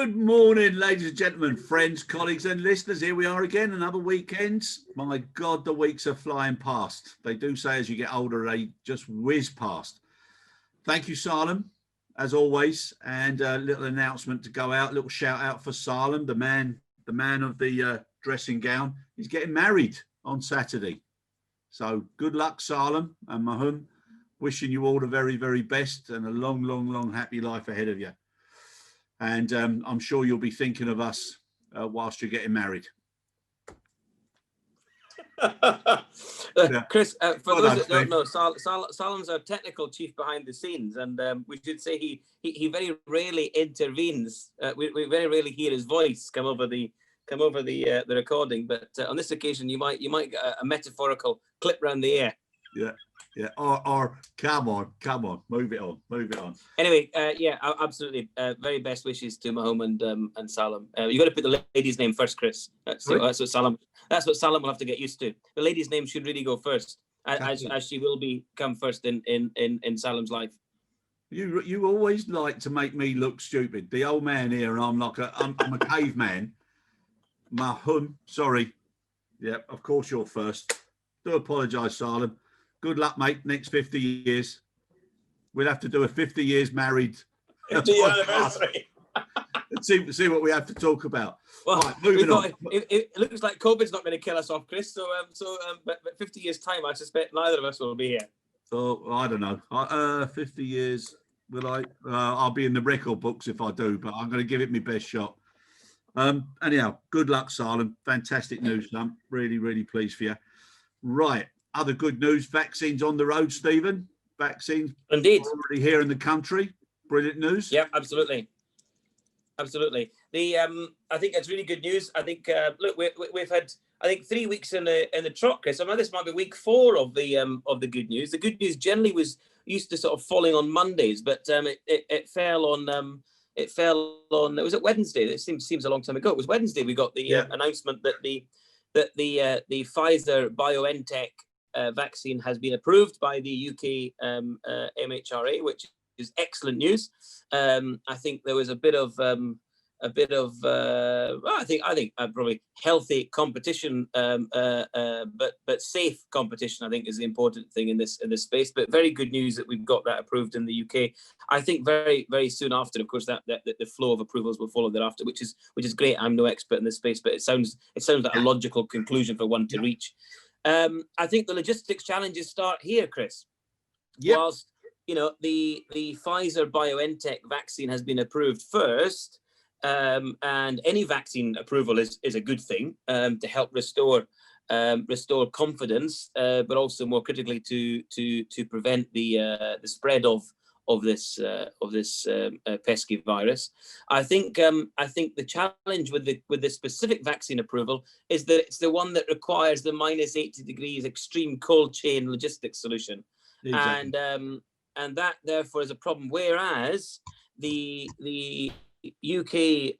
Good morning, ladies and gentlemen, friends, colleagues and listeners. Here we are again, another weekend. My God, the weeks are flying past. They do say as you get older, they just whiz past. Thank you, Salem, as always. And a little announcement to go out, a little shout out for Salem, the man of the dressing gown. He's getting married on Saturday. So good luck, Salem and Mahum. Wishing you all the very, very best and a long, long, long happy life ahead of you. And I'm sure you'll be thinking of us whilst you're getting married. Chris, for those that don't know, Salem's our technical chief behind the scenes, and we should say he very rarely intervenes. We very rarely hear his voice come over the recording, but on this occasion you might get a metaphorical clip round the air. Yeah. Or come on, move it on. Anyway, yeah, absolutely. Very best wishes to Mahom and Salem. You got to put the lady's name first, Chris. That's what Salem will have to get used to. The lady's name should really go first, as she will come first in Salem's life. You always like to make me look stupid. The old man here, and I'm a caveman. Mahum, sorry. Yeah, of course you're first. Do apologise, Salem. Good luck, mate. Next 50 years. We'll have to do a 50 years married anniversary. see what we have to talk about. Well, right, moving on. It looks like COVID's not going to kill us off, Chris. But 50 years time, I suspect neither of us will be here. So I don't know. 50 years, will I? I'll be in the record books if I do, but I'm going to give it my best shot. Anyhow, good luck, Salem. Fantastic news. I'm really, really pleased for you. Right. Other good news, vaccines on the road, Stephen. Vaccines indeed already here in the country. Brilliant news. Yeah, absolutely. I think it's really good news. I think look, we've had 3 weeks in the trot, Chris. I know this might be week 4 of the good news. The good news generally used to sort of falling on Mondays, but it fell on it was at Wednesday. It seems a long time ago. It was Wednesday. We got the announcement that the Pfizer BioNTech vaccine has been approved by the UK MHRA, which is excellent news. I think there was a bit of I think probably healthy competition, but safe competition, I think, is the important thing in this space. But very good news that we've got that approved in the UK. I think very, very soon after, of course, that the flow of approvals will follow thereafter, which is great. I'm no expert in this space, but it sounds like a logical conclusion for one to reach. I think the logistics challenges start here, Chris. Yep. Whilst the Pfizer BioNTech vaccine has been approved first. And any vaccine approval is a good thing to help restore confidence, but also more critically to prevent the spread of this pesky virus. I think the challenge with the specific vaccine approval is that it's the one that requires the -80 degrees extreme cold chain logistics solution, exactly. And that therefore is a problem. Whereas the UK,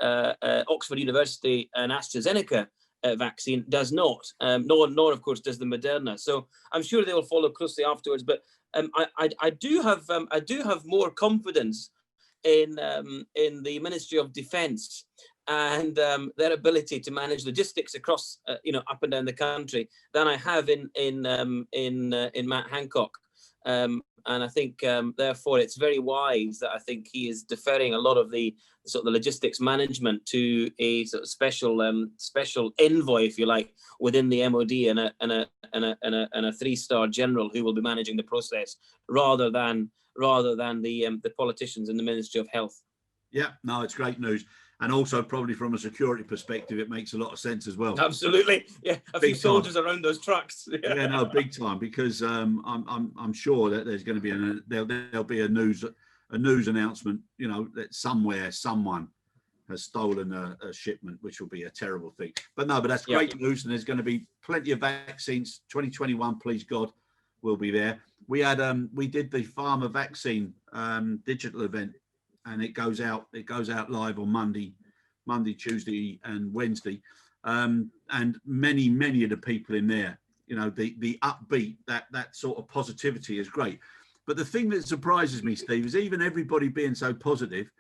Oxford University and AstraZeneca vaccine does not, nor of course does the Moderna. So I'm sure they will follow closely afterwards. But I do have more confidence in the Ministry of Defence and their ability to manage logistics across up and down the country than I have in Matt Hancock. And I think, therefore, it's very wise that I think he is deferring a lot of the sort of the logistics management to a sort of special envoy, if you like, within the MOD and a 3-star general who will be managing the process, rather than the politicians in the Ministry of Health. Yeah, no, it's great news. And also, probably from a security perspective, it makes a lot of sense as well. Absolutely, yeah. A few soldiers around those trucks. Yeah, no, big time. Because I'm sure that there's going to be there'll be a news announcement. That somewhere someone has stolen a shipment, which will be a terrible thing. But that's great news, and there's going to be plenty of vaccines. 2021, please God, will be there. We did the Pharma Vaccine digital event. And it goes out live on Monday, Tuesday, and Wednesday, and many of the people in there, the upbeat, that sort of positivity is great. But the thing that surprises me, Steve, is even everybody being so positive,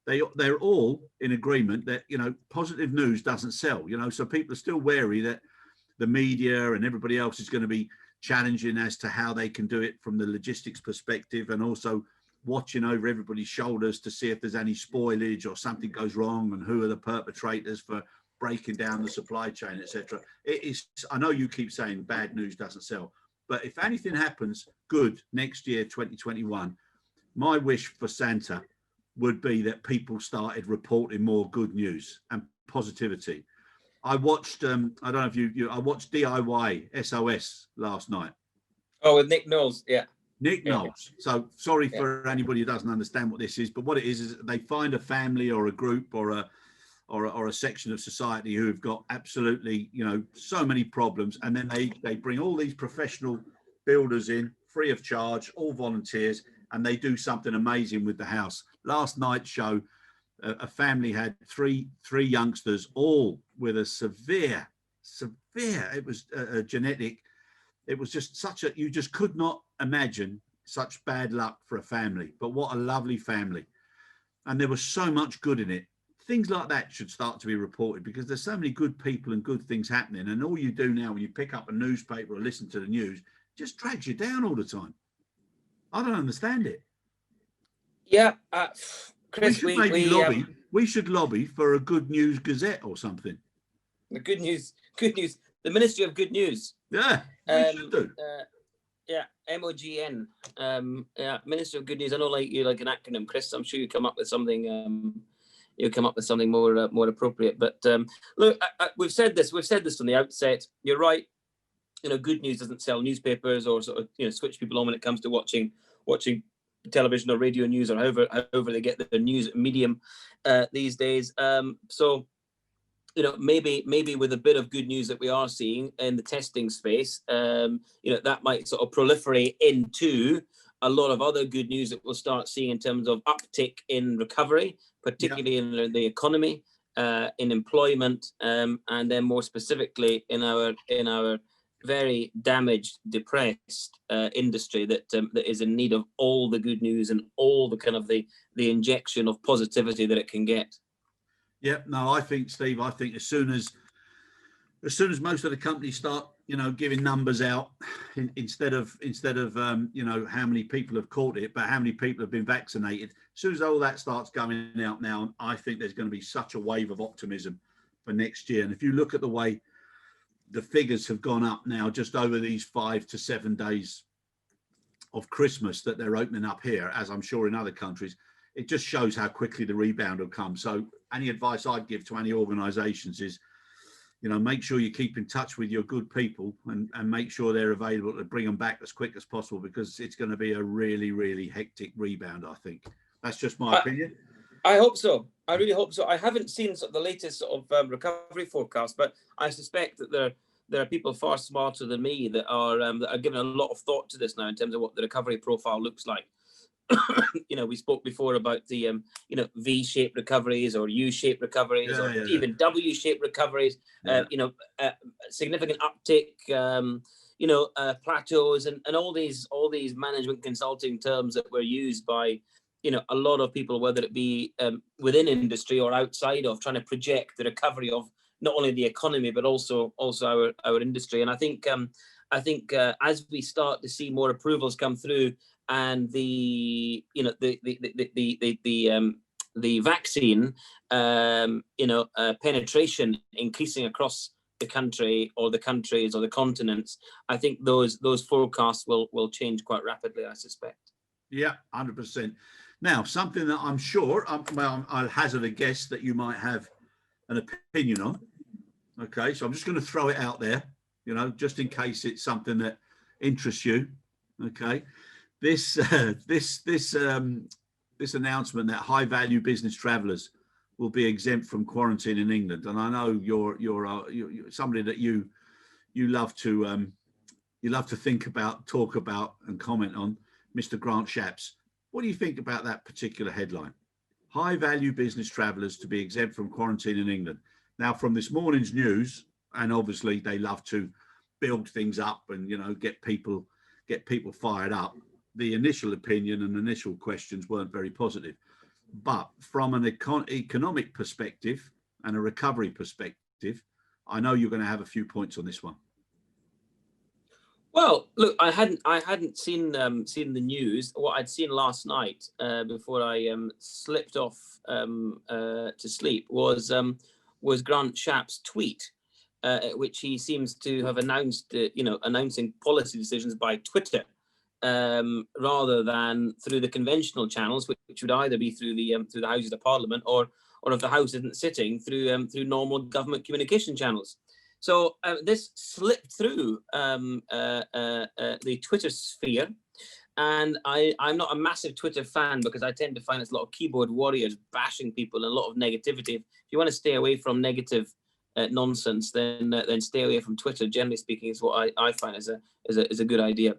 they're all in agreement that, positive news doesn't sell, so people are still wary that the media and everybody else is going to be challenging as to how they can do it from the logistics perspective, and also watching over everybody's shoulders to see if there's any spoilage or something goes wrong, and who are the perpetrators for breaking down the supply chain, etc. It is, I know you keep saying bad news doesn't sell, but if anything happens good next year, 2021, my wish for Santa would be that people started reporting more good news and positivity. I watched, I don't know if I watched DIY SOS last night. Oh, with Nick Knowles, yeah. Nick Knowles. So sorry for anybody who doesn't understand what this is, but what it is they find a family or a group or a section of society who have got absolutely, so many problems, and then they bring all these professional builders in free of charge, all volunteers, and they do something amazing with the house. Last night's show, a family had three youngsters, all with a severe, it was a genetic, it was just you just could not imagine such bad luck for a family, but what a lovely family. And there was so much good in it. Things like that should start to be reported, because there's so many good people and good things happening. And all you do now when you pick up a newspaper or listen to the news, just drags you down all the time. I don't understand it. Yeah, Chris, we should lobby for a good news gazette or something. The good news, the Ministry of Good News. Yeah, we should do. MOGN. Ministry of Good News. I know, like you like an acronym, Chris. I'm sure you come up with something. You'll come up with something more appropriate. But look, we've said this from the outset. You're right. Good news doesn't sell newspapers or sort of switch people on when it comes to watching television or radio news, or however they get their news medium these days. So maybe with a bit of good news that we are seeing in the testing space, that might sort of proliferate into a lot of other good news that we'll start seeing in terms of uptick in recovery, particularly in the economy, in employment, and then more specifically in our very damaged, depressed industry that is in need of all the good news and all the kind of the injection of positivity that it can get. Yeah, no, I think, Steve, as soon as most of the companies start, giving numbers out instead of how many people have caught it, but how many people have been vaccinated. As soon as all that starts going out now, I think there's going to be such a wave of optimism for next year. And if you look at the way the figures have gone up now, just over these 5 to 7 days of Christmas that they're opening up here, as I'm sure in other countries, it just shows how quickly the rebound will come. So any advice I'd give to any organizations is, make sure you keep in touch with your good people and make sure they're available to bring them back as quick as possible, because it's going to be a really, really hectic rebound, I think. That's just my opinion. I hope so. I really hope so. I haven't seen sort of the latest sort of recovery forecast, but I suspect that there are people far smarter than me that are giving a lot of thought to this now in terms of what the recovery profile looks like. We spoke before about the V-shaped recoveries or U-shaped recoveries, even W-shaped recoveries. Significant uptick. Plateaus and all these management consulting terms that were used by a lot of people, whether it be within industry or outside of, trying to project the recovery of not only the economy but also our industry. And I think as we start to see more approvals come through, and the vaccine penetration increasing across the country or the countries or the continents, I think those forecasts will change quite rapidly, I suspect. Yeah, 100%. Now, something that I'm sure, I'll hazard a guess that you might have an opinion on. Okay, so I'm just going to throw it out there, just in case it's something that interests you. Okay, this announcement that high value business travellers will be exempt from quarantine in England, and I know you're somebody that you love to think about, talk about, and comment on, Mr. Grant Shapps. What do you think about that particular headline? High value business travellers to be exempt from quarantine in England. Now, from this morning's news, and obviously they love to build things up and get people fired up. The initial opinion and initial questions weren't very positive. But from an economic perspective and a recovery perspective, I know you're going to have a few points on this one. Well, look, I hadn't seen the news. What I'd seen last night before I slipped off to sleep was Grant Shapps' tweet, which he seems to have announced, announcing policy decisions by Twitter rather than through the conventional channels, which would either be through the Houses of Parliament or if the House isn't sitting, through normal government communication channels. So this slipped through the Twitter sphere, and I'm not a massive Twitter fan because I tend to find it's a lot of keyboard warriors bashing people and a lot of negativity. If you want to stay away from negative nonsense, then stay away from Twitter. Generally speaking, is what I find is a good idea.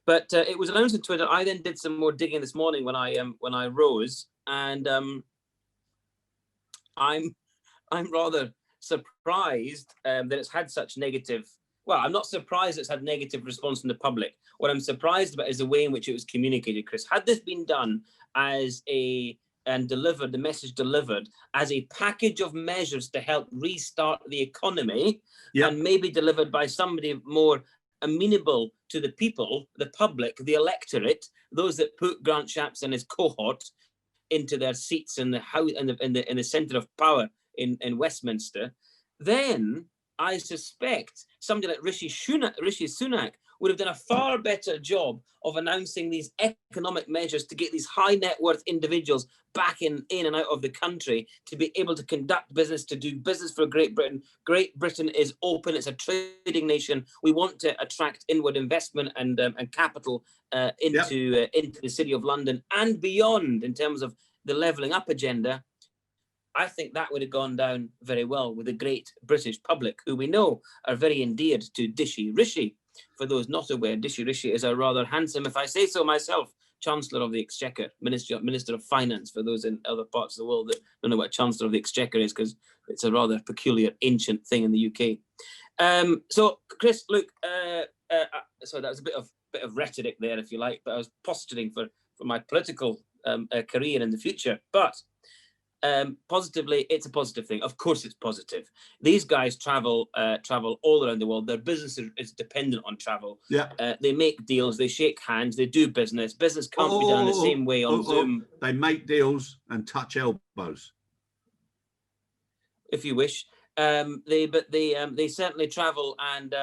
But it was announced on Twitter. I then did some more digging this morning when I rose, and I'm rather surprised that it's had such negative. Well, I'm not surprised it's had negative response from the public. What I'm surprised about is the way in which it was communicated, Chris. Had this been done the message delivered as a package of measures to help restart the economy, and maybe delivered by somebody more amenable to the people, the public, the electorate, those that put Grant Shapps and his cohort into their seats in the house in the centre of power in Westminster, then I suspect somebody like Rishi Sunak would have done a far better job of announcing these economic measures to get these high net worth individuals back in and out of the country to be able to conduct business, to do business for Great Britain. Great Britain is open. It's a trading nation. We want to attract inward investment and capital into the City of London and beyond in terms of the levelling up agenda. I think that would have gone down very well with the great British public, who we know are very endeared to Dishy Rishi. For those not aware, Dishy Rishi is a rather handsome, if I say so myself, Chancellor of the Exchequer, Minister of Finance, for those in other parts of the world that don't know what Chancellor of the Exchequer is, because it's a rather peculiar, ancient thing in the UK. So, Chris, look, so that was a bit of rhetoric there, if you like, but I was posturing for my political career in the future. But positively, it's a positive thing. Of course, it's positive. These guys travel all around the world. Their business is dependent on travel. They make deals. They shake hands. They do business. Business can't be done the same way on Zoom. They make deals and touch elbows, if you wish. They certainly travel and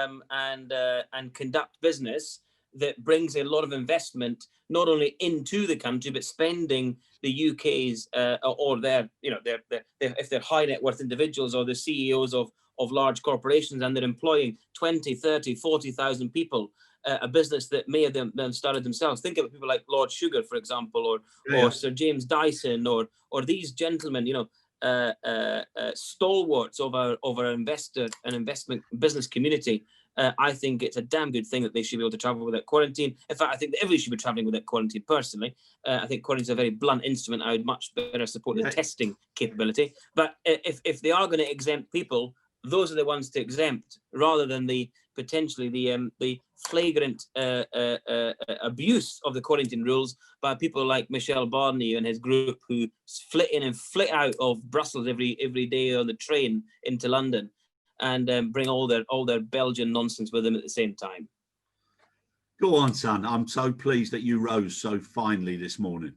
conduct business that brings a lot of investment, not only into the country, but spending the UK's or if they're high net worth individuals or the CEOs of large corporations, and they're employing 20, 30, 40,000 people, a business that may have them started themselves. Think of people like Lord Sugar, for example, or Sir James Dyson, or these gentlemen, stalwarts of our investment business community. I think it's a damn good thing that they should be able to travel without quarantine. In fact, I think that everybody should be traveling without quarantine, personally. I think quarantine is a very blunt instrument. I would much better support the testing capability. But if they are going to exempt people, those are the ones to exempt, rather than the flagrant abuse of the quarantine rules by people like Michel Barnier and his group, who flit in and flit out of Brussels every day on the train into London, and bring all their Belgian nonsense with them at the same time. Go on, son. I'm so pleased that you rose so finely this morning.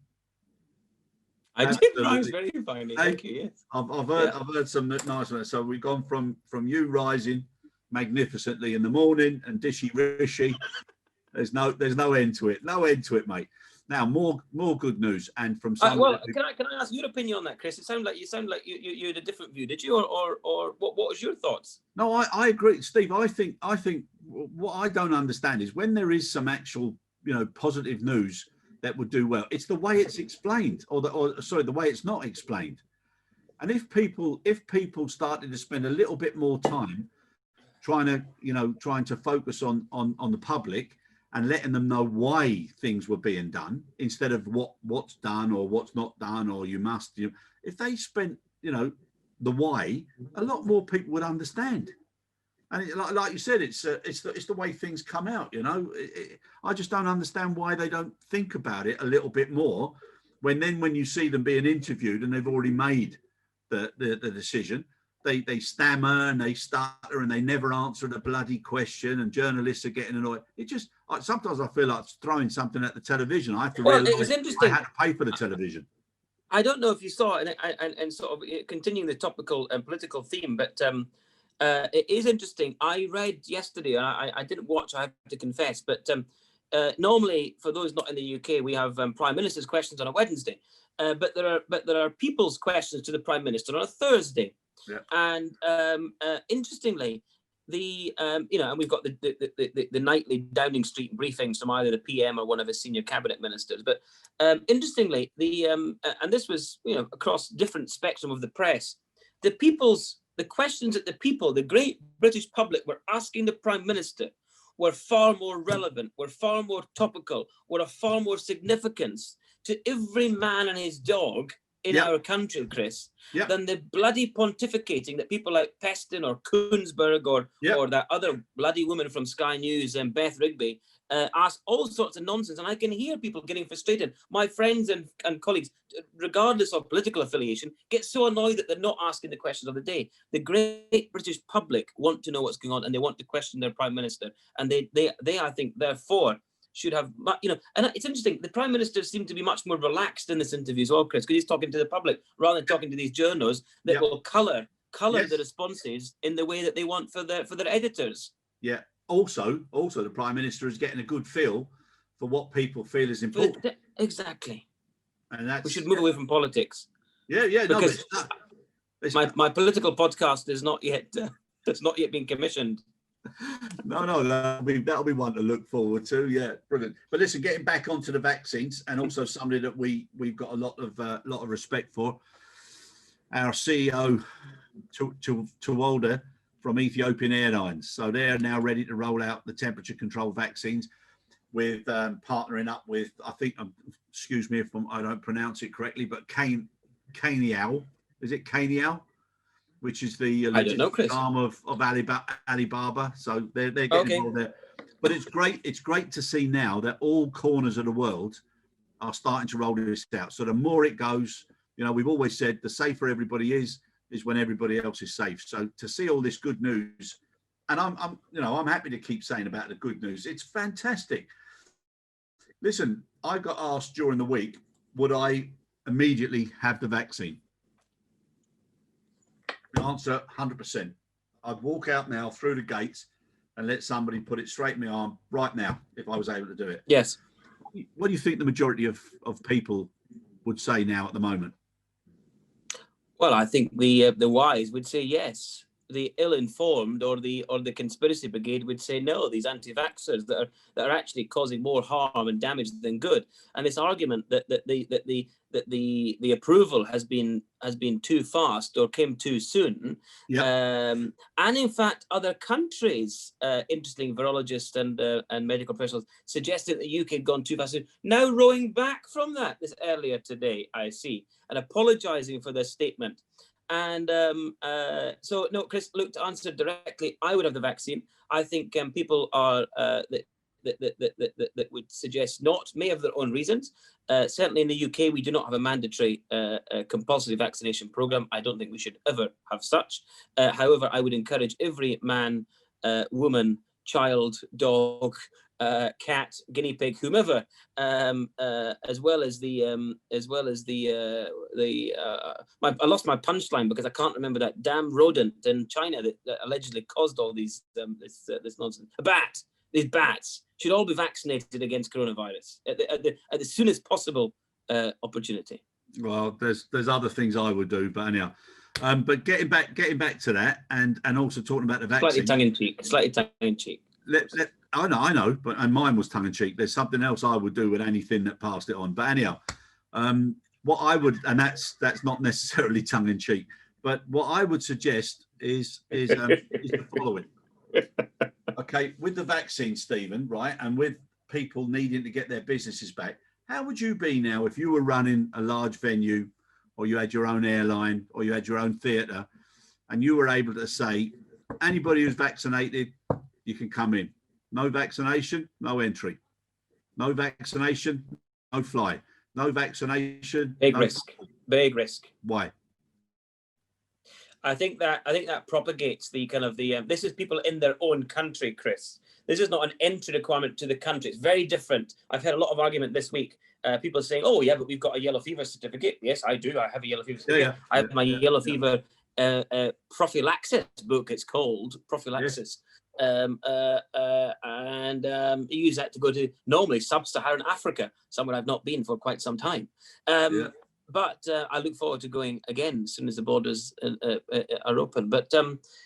I did rise very finely. Thank you. Yes. I've heard some nice ones. So we've gone from you rising magnificently in the morning and Dishy Rishi. There's no end to it. No end to it, mate. Now more good news, and from some. Well, can I ask your opinion on that, Chris? It sounded like you had a different view. Did you, or what was your thoughts? No, I agree, Steve. I think what I don't understand is when there is some actual positive news that would do well, it's the way it's explained, or the way it's not explained. And if people started to spend a little bit more time trying to focus on the public and letting them know why things were being done, instead of what's done or what's not done, or you must, if they spent, the why, a lot more people would understand. And like you said, it's the way things come out, I just don't understand why they don't think about it a little bit more when you see them being interviewed and they've already made the decision, they stammer and they stutter and they never answer the bloody question, and journalists are getting annoyed. Sometimes I feel like throwing something at the television. I have to realize it was interesting. I had to pay for the television. I don't know if you saw it, and sort of continuing the topical and political theme, but it is interesting. I read yesterday, I didn't watch, I have to confess, but normally, for those not in the UK, we have Prime Minister's questions on a Wednesday, but there are people's questions to the Prime Minister on a Thursday. Yeah. And interestingly, and we've got the nightly Downing Street briefings from either the PM or one of his senior cabinet ministers. But interestingly, and this was across different spectrum of the press, the questions that the great British public were asking the Prime Minister were far more relevant, were far more topical, were of far more significance to every man and his dog in our country, Chris, than the bloody pontificating that people like Peston or Koonsberg or that other bloody woman from Sky News and Beth Rigby ask all sorts of nonsense. And I can hear people getting frustrated. My friends and colleagues, regardless of political affiliation, get so annoyed that they're not asking the questions of the day. The great British public want to know what's going on, and they want to question their Prime Minister. And they I think, therefore, should have, and it's interesting, the Prime Minister seemed to be much more relaxed in this interview as well, Chris, because he's talking to the public rather than talking to these journos that will colour the responses in the way that they want for their editors. Yeah. Also, the Prime Minister is getting a good feel for what people feel is important. Exactly. And we should move away from politics. Yeah. Because my political podcast is not yet been commissioned. No, that'll be one to look forward to. Yeah, brilliant. But listen, getting back onto the vaccines, and also somebody that we've got a lot of respect for, our CEO Tewolde from Ethiopian Airlines. So they're now ready to roll out the temperature control vaccines with partnering up with, I think, excuse me if I don't pronounce it correctly, but Cainiao. Is it Cainiao? Which is the arm of Alibaba. So they're getting involved there. But it's great to see now that all corners of the world are starting to roll this out. So the more it goes, we've always said the safer everybody is when everybody else is safe. So to see all this good news, and I'm happy to keep saying about the good news. It's fantastic. Listen, I got asked during the week, would I immediately have the vaccine? The answer, 100%. I'd walk out now through the gates and let somebody put it straight in my arm right now if I was able to do it. Yes. What do you think the majority of people would say now at the moment? Well, I think the wise would say yes. The ill-informed or the conspiracy brigade would say no. These anti-vaxxers that are actually causing more harm and damage than good. And this argument that the approval has been too fast or came too soon. And in fact, other countries, interesting virologists and medical professionals suggested the UK had gone too fast. Now rowing back from that earlier today, I see, and apologising for their statement. And so, no, Chris, look, to answer directly, I would have the vaccine. I think people are that would suggest not, may have their own reasons. Certainly in the UK, we do not have a mandatory compulsory vaccination program. I don't think we should ever have such. However, I would encourage every man, woman, child, dog, cat, guinea pig, whomever, as well as I lost my punchline because I can't remember that damn rodent in China that allegedly caused all these this nonsense. These bats should all be vaccinated against coronavirus at the soonest possible opportunity. Well, there's other things I would do, but anyhow. But getting back to that, and also talking about the vaccine. Slightly tongue in cheek. I know, and mine was tongue in cheek. There's something else I would do with anything that passed it on. But anyhow, what I would, and that's not necessarily tongue in cheek, but what I would suggest is the following. Okay, with the vaccine, Stephen, right, and with people needing to get their businesses back, how would you be now if you were running a large venue, or you had your own airline, or you had your own theatre, and you were able to say, anybody who's vaccinated, you can come in. No vaccination, no entry. No vaccination, no fly. No vaccination. Big no risk. Big risk. Why? I think that propagates the kind of the this is people in their own country, Chris. This is not an entry requirement to the country. It's very different. I've had a lot of argument this week. People saying, "Oh, yeah, but we've got a yellow fever certificate." Yes, I do. I have a yellow fever certificate. I have my yellow fever prophylaxis book. It's called prophylaxis, and you use that to go to normally sub-Saharan Africa, somewhere I've not been for quite some time. But I look forward to going again as soon as the borders are open. But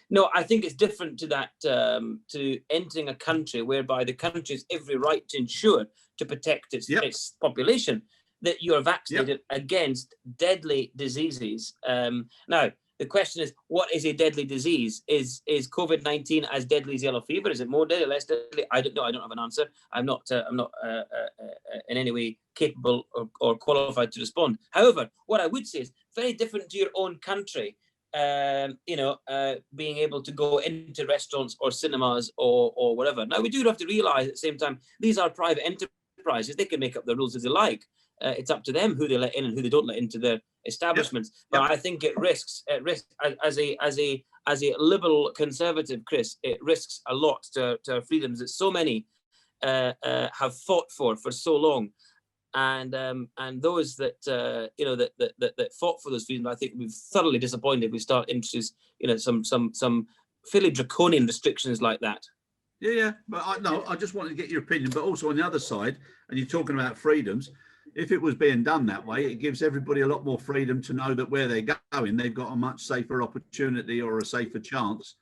no, I think it's different to that, to entering a country whereby the country has every right to ensure to protect its population that you are vaccinated against deadly diseases. Now, the question is, what is a deadly disease? Is COVID-19 as deadly as yellow fever? Is it more deadly, less deadly? I don't know. I don't have an answer. I'm not in any way capable or qualified to respond. However, what I would say is very different to your own country. Being able to go into restaurants or cinemas or whatever. Now, we do have to realise at the same time, these are private enterprises. They can make up the rules as they like. It's up to them who they let in and who they don't let into their establishments. But I think it risks as a liberal conservative, Chris, it risks a lot to our freedoms that so many have fought for so long. And those that that fought for those freedoms, I think we've thoroughly disappointed if we start introduce some fairly draconian restrictions like that. But I just wanted to get your opinion. But also on the other side, and you're talking about freedoms, if it was being done that way, it gives everybody a lot more freedom to know that where they're going, they've got a much safer opportunity or a safer chance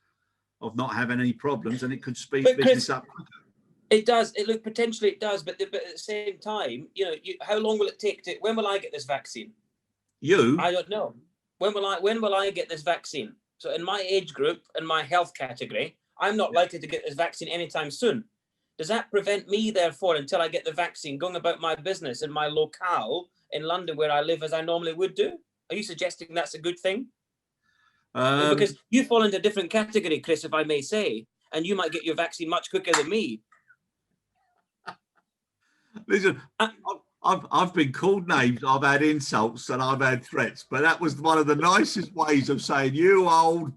of not having any problems, and it could speed business up quicker. It does. Potentially it does, but at the same time, how long will it take to? When will I get this vaccine? I don't know. When will I get this vaccine? So in my age group and my health category, I'm not likely to get this vaccine anytime soon. Does that prevent me, therefore, until I get the vaccine, going about my business in my locale in London where I live as I normally would do? Are you suggesting that's a good thing? Because you fall into a different category, Chris, if I may say, and you might get your vaccine much quicker than me. Listen, I've been called names, I've had insults, and I've had threats, but that was one of the nicest ways of saying, you old...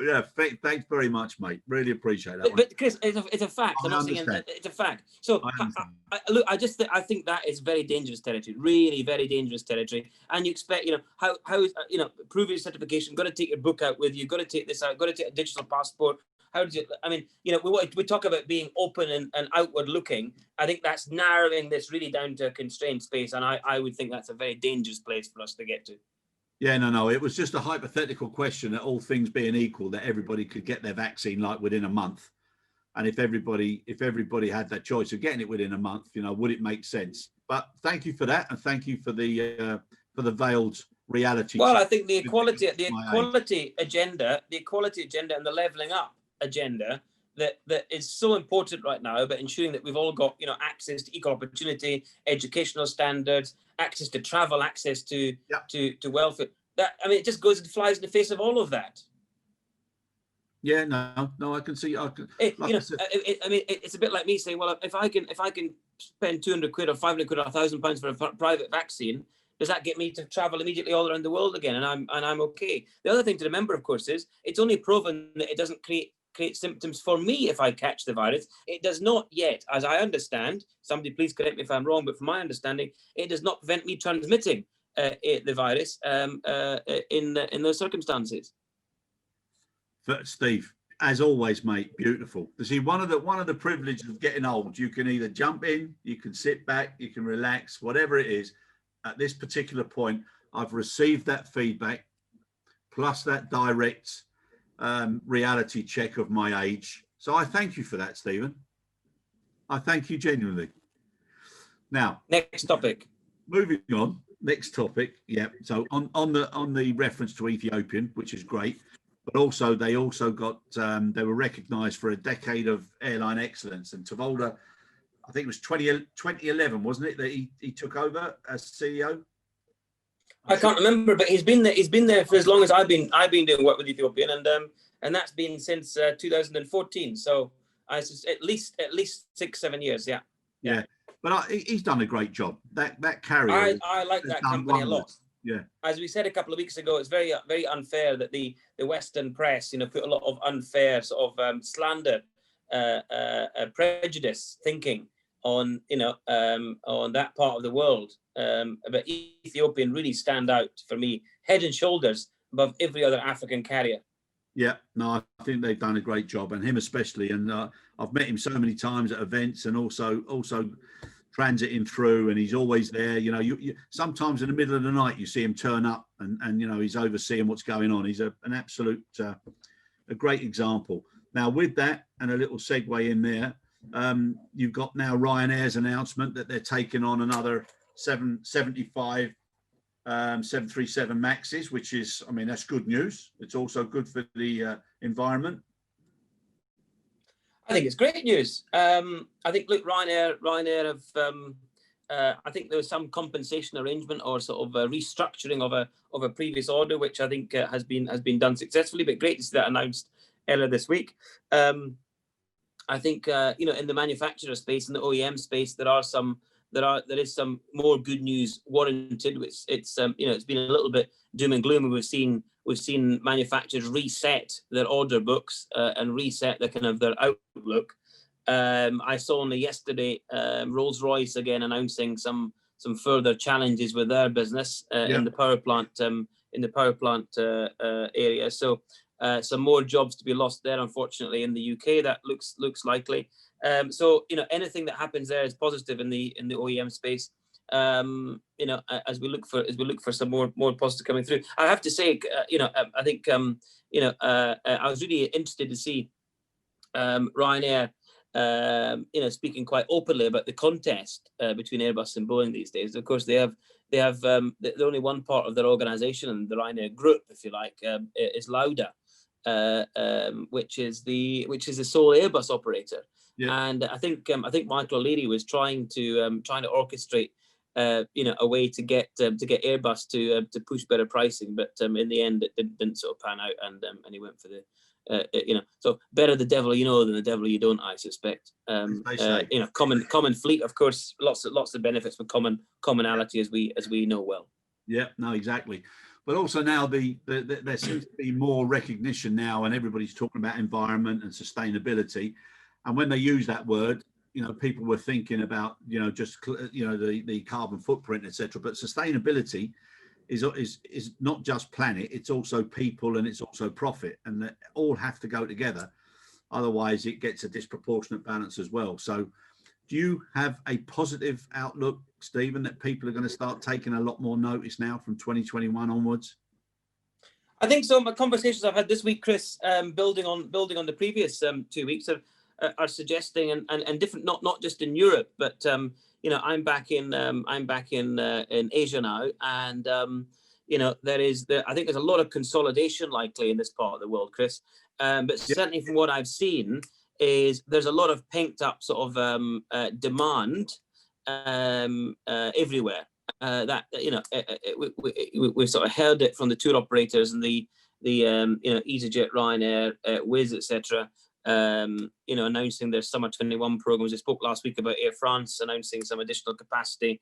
Yeah, thanks very much, mate. Really appreciate that. But Chris, it's a fact. I'm not saying it's a fact. So I think that is very dangerous territory. Really, very dangerous territory. And you expect, how prove your certification. Got to take your book out with you. Got to take this out. Got to take a digital passport. How does it? I mean, we talk about being open and outward looking. I think that's narrowing this really down to a constrained space, and I would think that's a very dangerous place for us to get to. Yeah, no. It was just a hypothetical question that all things being equal, that everybody could get their vaccine like within a month. And if everybody had that choice of getting it within a month, would it make sense? But thank you for that. And thank you for the veiled reality. Well, I think the equality agenda and the levelling up agenda that is so important right now about ensuring that we've all got, access to equal opportunity, educational standards, access to travel, access to welfare. It just flies in the face of all of that. Yeah, no, I can see. It's a bit like me saying, well, if I can spend 200 quid or 500 quid or £1,000 for a private vaccine, does that get me to travel immediately all around the world again? And I'm okay. The other thing to remember, of course, is it's only proven that it doesn't create symptoms for me if I catch the virus. It does not yet, as I understand, somebody please correct me if I'm wrong, but from my understanding, it does not prevent me transmitting the virus in those circumstances. Steve, as always, mate, beautiful. You see, one of the privileges of getting old, you can either jump in, you can sit back, you can relax, whatever it is. At this particular point, I've received that feedback, plus that direct reality check of my age. So I thank you for that, Stephen. I thank you genuinely. Now, next topic. Moving on. Next topic. Yeah. So on the reference to Ethiopian, which is great, but also they got they were recognised for a decade of airline excellence. And Tewolde, I think it was 2011, wasn't it, that he took over as CEO? I can't remember, but he's been there for as long as I've been doing work with Ethiopian, and that's been since 2014. So at least 6-7 years. Yeah. But he's done a great job. That carrier. I like that company a lot. Yeah. As we said a couple of weeks ago, it's very unfair that the Western press, put a lot of unfair sort of slander, prejudice thinking on on that part of the world. But Ethiopian really stand out for me, head and shoulders above every other African carrier. Yeah, no, I think they've done a great job, and him especially. And I've met him so many times at events, and also transiting through, and he's always there. You sometimes in the middle of the night you see him turn up, and he's overseeing what's going on. He's an absolute a great example. Now with that, and a little segue in there, you've got now Ryanair's announcement that they're taking on another 775 737 Maxes, which is, I mean, that's good news. It's also good for the environment. I think it's great news. I think, look, Ryanair have, I think there was some compensation arrangement or sort of a restructuring of a previous order, which I think has been done successfully. But great to see that announced earlier this week. I think in the manufacturer space, in the OEM space, there is some more good news warranted. It's been a little bit doom and gloom. We've seen manufacturers reset their order books and reset their outlook. I saw only yesterday Rolls-Royce again announcing some further challenges with their business in the power plant area. So some more jobs to be lost there, unfortunately, in the UK. That looks likely. So anything that happens there is positive in the OEM space. As we look for some more positive coming through. I have to say, I think I was really interested to see Ryanair speaking quite openly about the contest between Airbus and Boeing these days. Of course, they have the only one part of their organisation, and the Ryanair group, if you like, is Lauda, which is the sole Airbus operator. Yeah. And I think Michael O'Leary was trying to orchestrate a way to get Airbus to push better pricing, but in the end it didn't sort of pan out, and he went for the so better the devil you know than the devil you don't, I suspect. Common fleet, of course, lots of benefits for commonality, as we know well. Yeah, no, exactly. But also now there seems to be more recognition now, and everybody's talking about environment and sustainability. And when they use that word, people were thinking about, just, the carbon footprint, etc. But sustainability is not just planet, it's also people, and it's also profit, and they all have to go together. Otherwise, it gets a disproportionate balance as well. So do you have a positive outlook, Stephen, that people are going to start taking a lot more notice now from 2021 onwards? I think so. My conversations I've had this week, Chris, building on the previous 2 weeks, are suggesting and different, not just in Europe, but I'm back in Asia now, and I think there's a lot of consolidation likely in this part of the world, Chris. But certainly from what I've seen is there's a lot of pent up sort of demand everywhere. That we sort of heard it from the tour operators and the EasyJet, Ryanair, Wizz, etc. Announcing their summer 21 programs. I spoke last week about Air France announcing some additional capacity,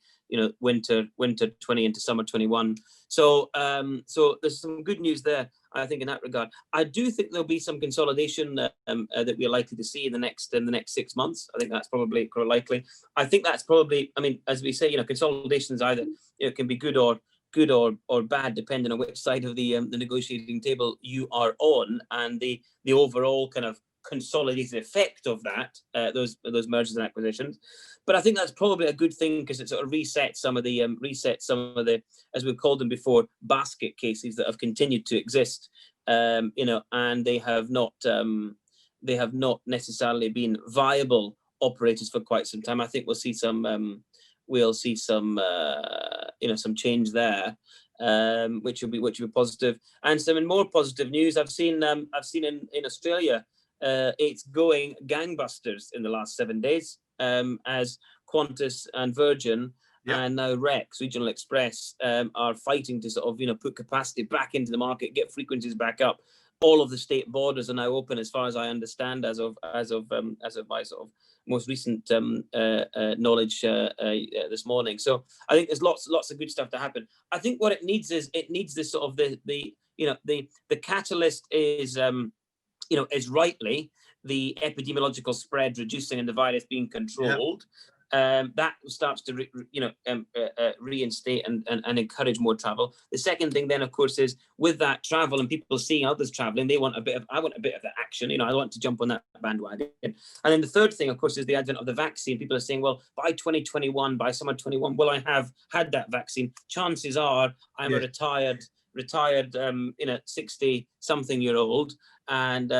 winter 20 into summer 21. So there's some good news there, I think, in that regard. I do think there'll be some consolidation that we're likely to see in the next 6 months. I think that's probably quite likely. I think that's probably, I mean, as we say, consolidation is either can be good or bad, depending on which side of the negotiating table you are on, and the overall kind of consolidated effect of that, those mergers and acquisitions. But I think that's probably a good thing, because it sort of resets some of the, as we've called them before, basket cases that have continued to exist, and they have not necessarily been viable operators for quite some time. I think we'll see some some change there, which will be positive. And some more positive news I've seen in Australia. It's going gangbusters in the last 7 days, as Qantas and Virgin and now Rex, Regional Express, are fighting to sort of put capacity back into the market, get frequencies back up. All of the state borders are now open, as far as I understand, as of my sort most recent knowledge this morning. So I think there's lots of good stuff to happen. I think what it needs is this sort of the catalyst is is rightly the epidemiological spread reducing and the virus being controlled. That starts to reinstate and encourage more travel. The second thing then, of course, is with that travel and people seeing others traveling, I want a bit of that action. I want to jump on that bandwagon. And then the third thing, of course, is the advent of the vaccine. People are saying, well, by 2021, by summer 21, will I have had that vaccine? Chances are I'm a retired 60 something year old, and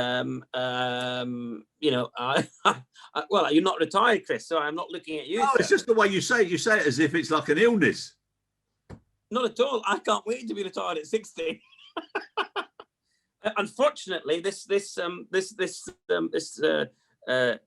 well, you're not retired, Chris, so I'm not looking at you. No, it's just the way you say it as if it's like an illness. Not at all. I can't wait to be retired at 60. Unfortunately, this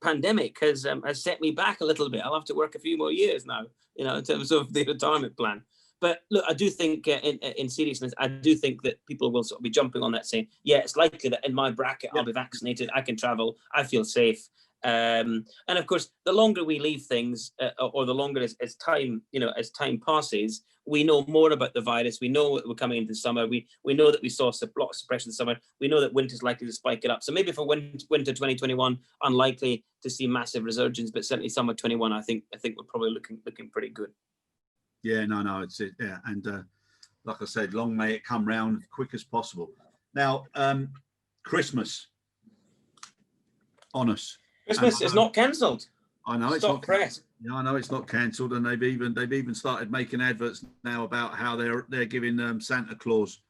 pandemic has set me back a little bit. I'll have to work a few more years now, in terms of the retirement plan. But look, I do think, in seriousness, I do think that people will sort of be jumping on that, saying, yeah, it's likely that in my bracket I'll be vaccinated, I can travel, I feel safe. And of course, the longer we leave things, or the longer as time passes, we know more about the virus. We know we're coming into summer. We know that we saw a lot of suppression this summer. We know that winter's likely to spike it up. So maybe for winter 2021, unlikely to see massive resurgence, but certainly summer 21, I think we're probably looking pretty good. Yeah, no, it's it. Yeah, and like I said, long may it come round as quick as possible. Now, Christmas on us. Christmas is not cancelled. I know it's not press. Yeah, I know it's not cancelled, and they've even started making adverts now about how they're giving Santa Claus,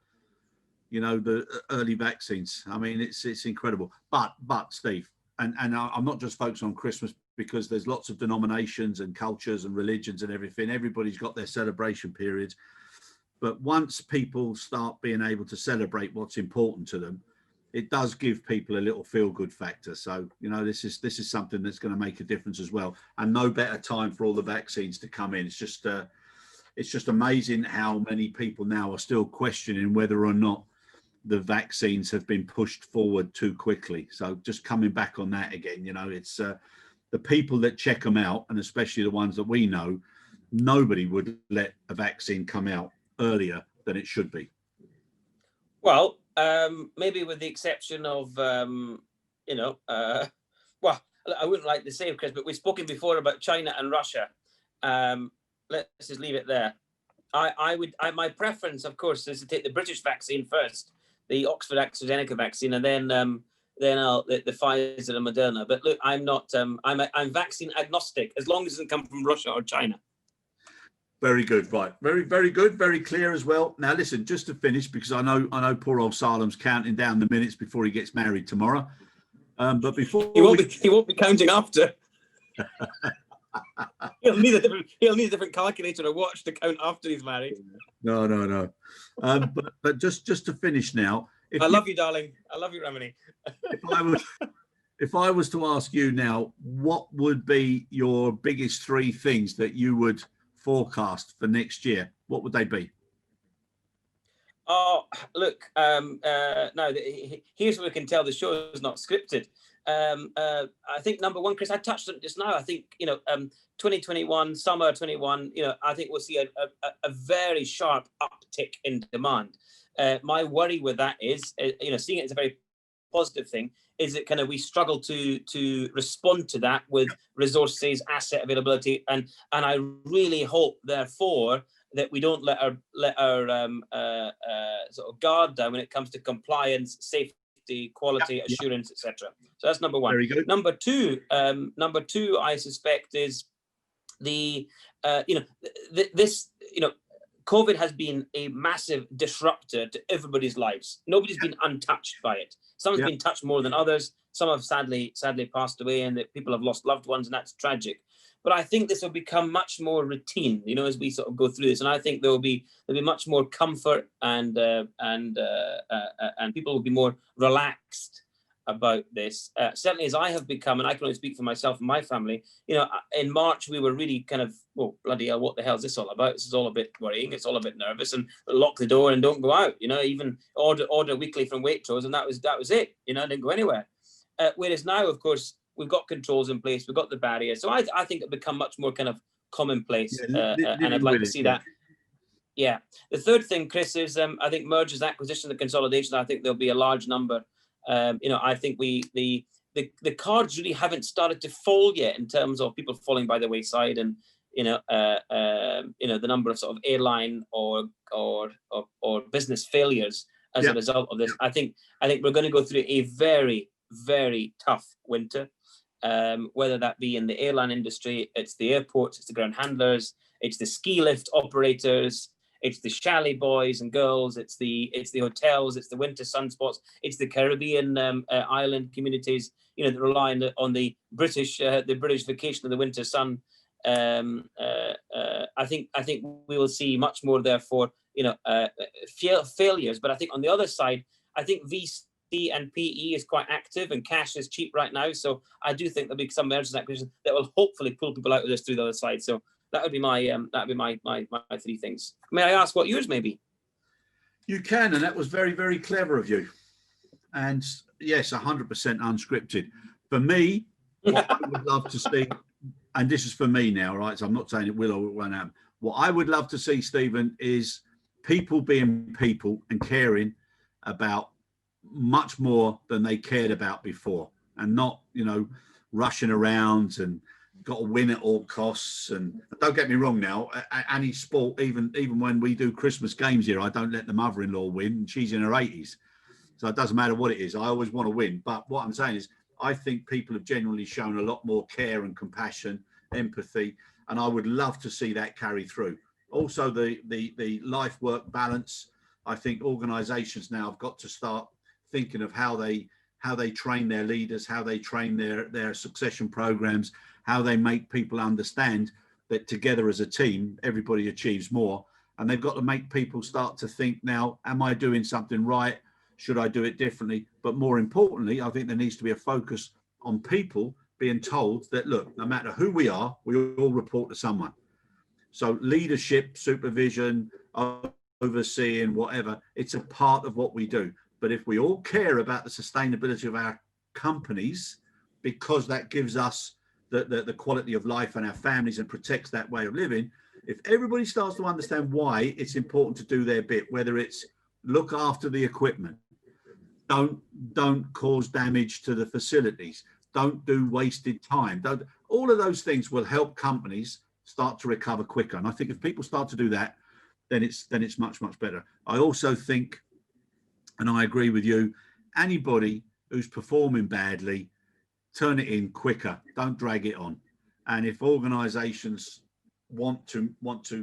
the early vaccines. I mean, it's incredible. But Steve, and I'm not just focused on Christmas, because there's lots of denominations and cultures and religions and everything. Everybody's got their celebration periods. But once people start being able to celebrate what's important to them, it does give people a little feel-good factor. So, this is something that's going to make a difference as well. And no better time for all the vaccines to come in. It's just amazing how many people now are still questioning whether or not the vaccines have been pushed forward too quickly. So just coming back on that again, it's the people that check them out, and especially the ones that we know, nobody would let a vaccine come out earlier than it should be. Well, maybe with the exception of, well, I wouldn't like to say, Chris, but we've spoken before about China and Russia. Let's just leave it there. My preference, of course, is to take the British vaccine first, the Oxford AstraZeneca vaccine, and then the Pfizer and Moderna. But look, I'm not. I'm vaccine agnostic as long as it doesn't come from Russia or China. Very good, right? Very, very good, very clear as well. Now, listen, just to finish, because I know poor old Salem's counting down the minutes before he gets married tomorrow. But before he won't be counting after. He'll need a different calculator or watch to count after he's married. No. But just to finish now. I love you, darling. I love you, Ramani. If I was to ask you now, what would be your biggest three things that you would forecast for next year? What would they be? Oh, look. Now here's where we can tell the show is not scripted. I think number one, Chris, I touched on it just now. I think 2021, summer 21. I think we'll see a very sharp uptick in demand. My worry with that is, seeing it as a very positive thing, is that kind of we struggle to respond to that with resources, asset availability, and I really hope, therefore, that we don't let our sort of guard down when it comes to compliance, safety, quality, assurance, etc. So that's number one. Very good. Number two, I suspect is COVID has been a massive disruptor to everybody's lives. Nobody's been untouched by it. Some have been touched more than others. Some have sadly passed away, and that people have lost loved ones, and that's tragic. But I think this will become much more routine, as we sort of go through this. And I think there'll be much more comfort, and people will be more relaxed about this. Certainly, as I have become, and I can only speak for myself and my family. In March we were really kind of, well, bloody hell, what the hell is this all about? This is all a bit worrying. It's all a bit nervous, and lock the door and don't go out. Even order weekly from Waitrose, and that was it. Didn't go anywhere. Whereas now, of course, we've got controls in place, we've got the barriers. So I think it'll become much more kind of commonplace, and I'd like to see that. Yeah. The third thing, Chris, is I think mergers, acquisitions, and consolidation. I think there'll be a large number. I think the cards really haven't started to fall yet in terms of people falling by the wayside, and the number of sort of airline or business failures as a result of this. I think we're going to go through a very, very tough winter, whether that be in the airline industry, it's the airports, it's the ground handlers, it's the ski lift operators, it's the chalet boys and girls, it's the hotels, it's the winter sunspots, it's the Caribbean island communities, that rely on the British vacation of the winter sun. I think we will see much more, therefore, failures. But I think on the other side, I think VC and PE is quite active, and cash is cheap right now. So I do think there'll be some mergers and acquisitions that will hopefully pull people out of this through the other side. So that would be my three things. May I ask what yours may be? You can, and that was very, very clever of you. And yes, 100% unscripted. For me, what I would love to see, and this is for me now, right? So I'm not saying it will or it won't happen. What I would love to see, Stephen, is people being people and caring about much more than they cared about before, and not, rushing around and got to win at all costs. And don't get me wrong now, any sport, even when we do Christmas games here, I don't let the mother-in-law win, and she's in her 80s. So it doesn't matter what it is. I always want to win. But what I'm saying is, I think people have generally shown a lot more care and compassion, empathy, and I would love to see that carry through. Also, the life-work balance. I think organisations now have got to start thinking of how they train their leaders, how they train their succession programs, how they make people understand that together as a team, everybody achieves more. And they've got to make people start to think now, am I doing something right? Should I do it differently? But more importantly, I think there needs to be a focus on people being told that, look, no matter who we are, we all report to someone. So leadership, supervision, overseeing, whatever, it's a part of what we do. But if we all care about the sustainability of our companies, because that gives us the quality of life and our families and protects that way of living, if everybody starts to understand why it's important to do their bit, whether it's look after the equipment, don't cause damage to the facilities, don't do wasted time, all of those things will help companies start to recover quicker. And I think if people start to do that, then it's much, much better. I also think, and I agree with you, anybody who's performing badly, turn it in quicker, don't drag it on. And if organizations want to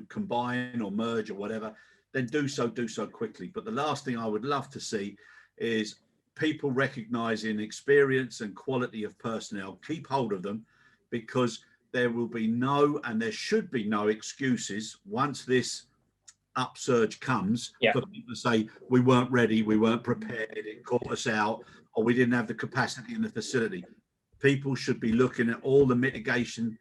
combine or merge or whatever, then do so quickly. But the last thing I would love to see is people recognizing experience and quality of personnel, keep hold of them, because there will be no, and there should be no excuses once this upsurge comes for people to say, we weren't ready, we weren't prepared, it caught us out, or we didn't have the capacity in the facility. People should be looking at all the mitigation,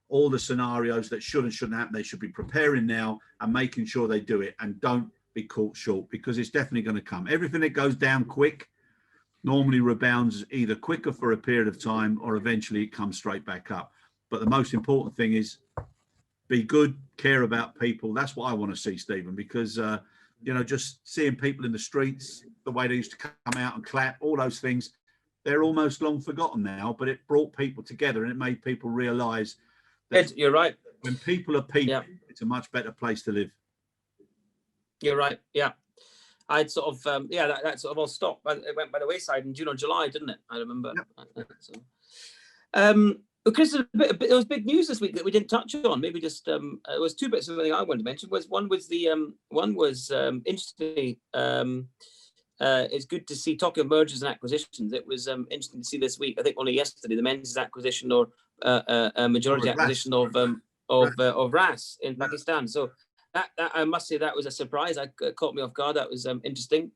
all the scenarios that should and shouldn't happen. They should be preparing now and making sure they do it, and don't be caught short, because it's definitely going to come. Everything that goes down quick normally rebounds either quicker for a period of time, or eventually it comes straight back up. But the most important thing is be good, care about people. That's what I want to see, Stephen, because, just seeing people in the streets, the way they used to come out and clap, all those things, they're almost long forgotten now, but it brought people together and it made people realise that you're right. When people are people, it's a much better place to live. You're right. Yeah. I'd sort of, that sort of all stopped. It went by the wayside in June or July, didn't it? I remember. Yep. Chris, it was big news this week that we didn't touch on. Maybe just it was two bits of something I wanted to mention. One was interestingly, it's good to see, talking of mergers and acquisitions. It was interesting to see this week, I think only yesterday, the Menzies acquisition or a majority acquisition of RAS in Pakistan. So that I must say, that was a surprise. That caught me off guard. That was interesting.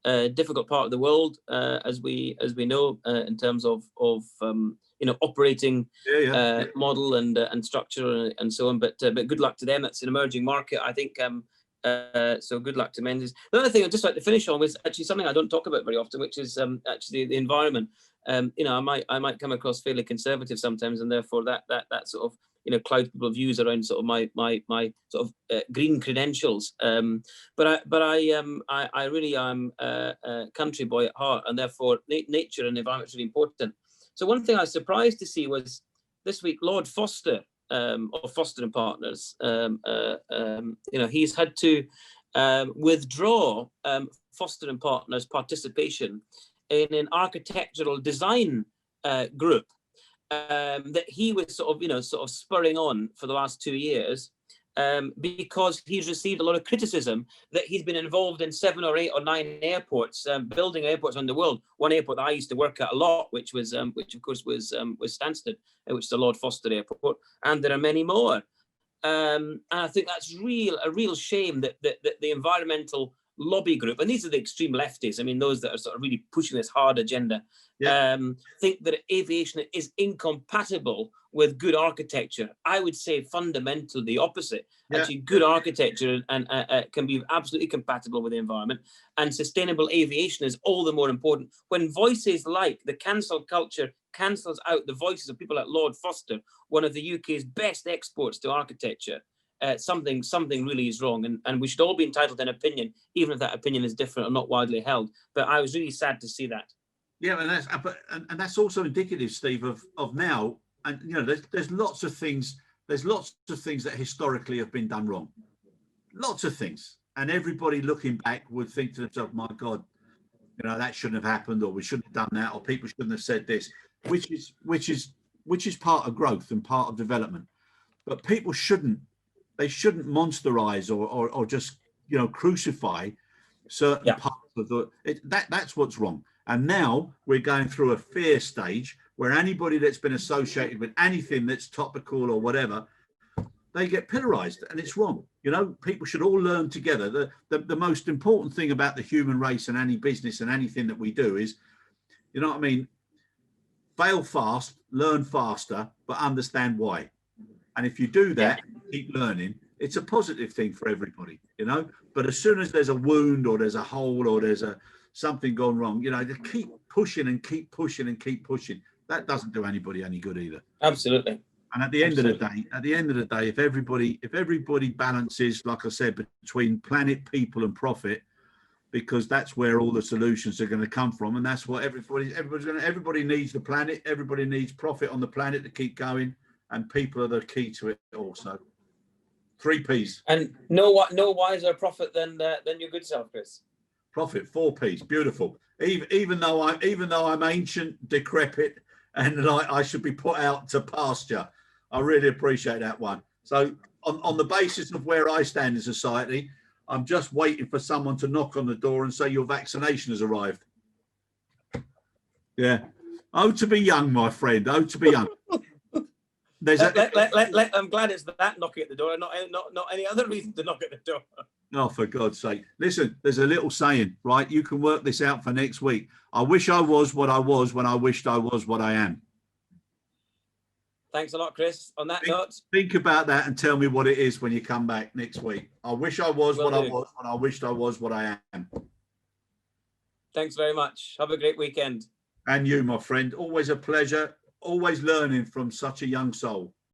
Difficult part of the world, as we know, in terms of operating model and structure and so on. But good luck to them. That's an emerging market. I think So good luck to Menzies. The other thing I'd just like to finish on was actually something I don't talk about very often, which is actually the environment. I might come across fairly conservative sometimes, and therefore that sort of cloud people's views around sort of my sort of green credentials. But I really am a country boy at heart, and therefore nature and environment is really important. So one thing I was surprised to see was this week Lord Foster, of Foster and Partners, he's had to withdraw Foster and Partners participation in an architectural design group that he was sort of spurring on for the last 2 years, because he's received a lot of criticism that he's been involved in 7 or 8 or 9 airports, building airports around the world. One airport that I used to work at a lot, which of course was Stansted, which is the Lord Foster Airport, and there are many more. And I think that's a real shame that the environmental lobby group, and these are the extreme lefties, I mean those that are sort of really pushing this hard agenda, think that aviation is incompatible with good architecture. I would say fundamentally the opposite. Actually, good architecture and can be absolutely compatible with the environment, and sustainable aviation is all the more important when voices like the cancel culture cancels out the voices of people like Lord Foster, one of the UK's best exports to architecture. Something really is wrong, and we should all be entitled to an opinion, even if that opinion is different or not widely held. But I was really sad to see that. Yeah, and that's also indicative, Steve, of now. And there's lots of things. There's lots of things that historically have been done wrong. Lots of things, and everybody looking back would think to themselves, "My God, that shouldn't have happened, or we shouldn't have done that, or people shouldn't have said this," which is part of growth and part of development. But people shouldn't monsterize or just crucify certain parts of that's what's wrong. And now we're going through a fear stage where anybody that's been associated with anything that's topical or whatever, they get pillarized, and it's wrong. People should all learn together. The most important thing about the human race and any business and anything that we do is, fail fast, learn faster, but understand why. And if you do that, keep learning, it's a positive thing for everybody, But as soon as there's a wound or there's a hole or there's something gone wrong, to keep pushing and keep pushing and keep pushing. That doesn't do anybody any good either. Absolutely. And at the end of the day, if everybody balances, like I said, between planet, people, and profit, because that's where all the solutions are going to come from, and that's what everybody needs the planet, everybody needs profit on the planet to keep going. And people are the key to it also. 3 Ps. And no wiser prophet than your good self, Chris. Profit, 4 Ps. Beautiful. Even though I'm ancient, decrepit, and I should be put out to pasture. I really appreciate that one. So on the basis of where I stand in society, I'm just waiting for someone to knock on the door and say your vaccination has arrived. Yeah. Oh, to be young, my friend. Oh, to be young. I'm glad it's that knocking at the door, and not any other reason to knock at the door. Oh, for God's sake. Listen, there's a little saying, right? You can work this out for next week. I wish I was what I was when I wished I was what I am. Thanks a lot, Chris. On that note, think about that and tell me what it is when you come back next week. I wish I was what I was when I wished I was what I am. Thanks very much. Have a great weekend. And you, my friend. Always a pleasure. Always learning from such a young soul.